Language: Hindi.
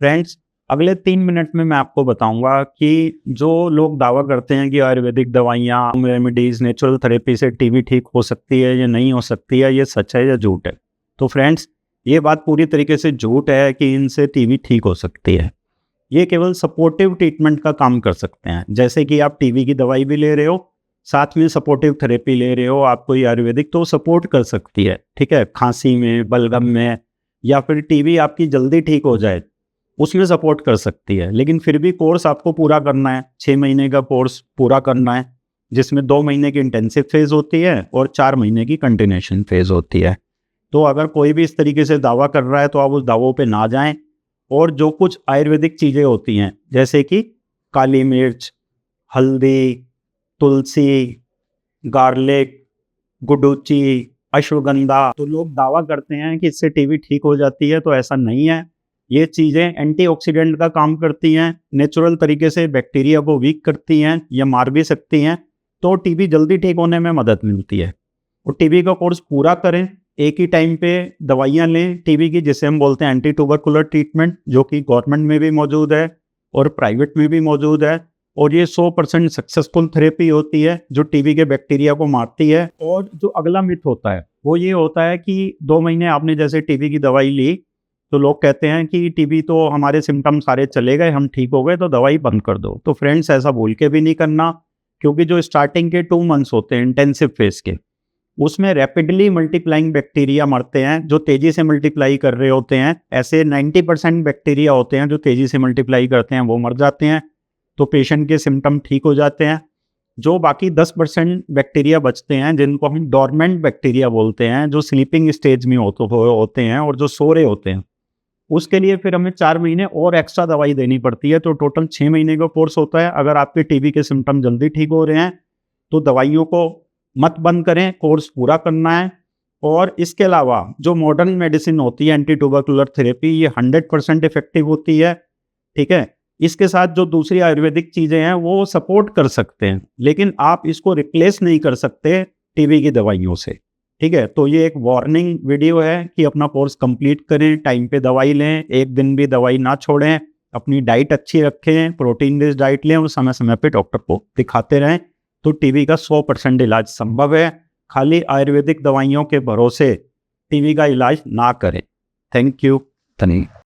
फ्रेंड्स, अगले 3 मिनट में मैं आपको बताऊँगा कि जो लोग दावा करते हैं कि आयुर्वेदिक दवाइयाँ, होम रेमेडीज़, नेचुरल थेरेपी से टीबी ठीक हो सकती है या नहीं हो सकती है, ये सच है या झूठ है? तो फ्रेंड्स, ये बात पूरी तरीके से झूठ है कि इनसे टीबी ठीक हो सकती है। ये केवल सपोर्टिव ट्रीटमेंट का काम कर सकते हैं। जैसे कि आप टीबी की दवाई भी ले रहे हो, साथ में सपोर्टिव थेरेपी ले रहे हो, आप कोई आयुर्वेदिक, तो सपोर्ट कर सकती है, ठीक है? खाँसी में, बलगम में, या फिर टीबी आपकी जल्दी ठीक हो जाए, उसमें सपोर्ट कर सकती है। लेकिन फिर भी कोर्स आपको पूरा करना है, 6 महीने का कोर्स पूरा करना है, जिसमें 2 महीने की इंटेंसिव फेज़ होती है और 4 महीने की कंटिन्यूएशन फेज़ होती है। तो अगर कोई भी इस तरीके से दावा कर रहा है तो आप उस दावों पे ना जाएँ। और जो कुछ आयुर्वेदिक चीज़ें होती हैं, जैसे कि काली मिर्च, हल्दी, तुलसी, गार्लिक, गुडुचि, अश्वगंधा, तो लोग दावा करते हैं कि इससे टीबी ठीक हो जाती है, तो ऐसा नहीं है। ये चीज़ें एंटीऑक्सीडेंट का काम करती हैं, नेचुरल तरीके से बैक्टीरिया को वीक करती हैं या मार भी सकती हैं, तो टीबी जल्दी ठीक होने में मदद मिलती है। और टीबी का कोर्स पूरा करें, एक ही टाइम पे दवाइयाँ लें टीबी की, जिसे हम बोलते हैं एंटी ट्यूबरकुलर ट्रीटमेंट, जो कि गवर्नमेंट में भी मौजूद है और प्राइवेट में भी मौजूद है। और ये 100% सक्सेसफुल थेरेपी होती है जो टीबी के बैक्टीरिया को मारती है। और जो अगला मिथ होता है वो ये होता है कि 2 महीने आपने जैसे टीबी की दवाई ली, तो लोग कहते हैं कि टीबी तो हमारे सिम्टम सारे चले गए, हम ठीक हो गए, तो दवाई बंद कर दो। तो फ्रेंड्स, ऐसा भूल के भी नहीं करना, क्योंकि जो स्टार्टिंग के 2 मंथ्स होते हैं इंटेंसिव फेज के, उसमें रैपिडली मल्टीप्लाइंग बैक्टीरिया मरते हैं जो तेजी से मल्टीप्लाई कर रहे होते हैं। ऐसे 90% बैक्टीरिया होते हैं जो तेजी से मल्टीप्लाई करते हैं, वो मर जाते हैं, तो पेशेंट के सिम्टम ठीक हो जाते हैं। जो बाकी 10% बैक्टीरिया बचते हैं, जिनको हम डोरमेंट बैक्टीरिया बोलते हैं, जो स्लीपिंग स्टेज में होते हैं और जो सो रहे होते हैं, उसके लिए फिर हमें 4 महीने और एक्स्ट्रा दवाई देनी पड़ती है। तो टोटल 6 महीने का कोर्स होता है। अगर आपके टीबी के सिम्टम जल्दी ठीक हो रहे हैं तो दवाइयों को मत बंद करें, कोर्स पूरा करना है। और इसके अलावा जो मॉडर्न मेडिसिन होती है एंटी ट्यूबरकुलर थेरेपी, ये 100% इफेक्टिव होती है, ठीक है? इसके साथ जो दूसरी आयुर्वेदिक चीज़ें हैं वो सपोर्ट कर सकते हैं, लेकिन आप इसको रिप्लेस नहीं कर सकते टीबी की दवाइयों से, ठीक है? तो ये एक वार्निंग वीडियो है कि अपना कोर्स कंप्लीट करें, टाइम पे दवाई लें, एक दिन भी दवाई ना छोड़ें, अपनी डाइट अच्छी रखें, प्रोटीन बेस्ड डाइट लें और समय-समय पे डॉक्टर को दिखाते रहें। तो टीबी का 100% इलाज संभव है। खाली आयुर्वेदिक दवाइयों के भरोसे टीबी का इलाज ना करें। Thank you. धन्यवाद।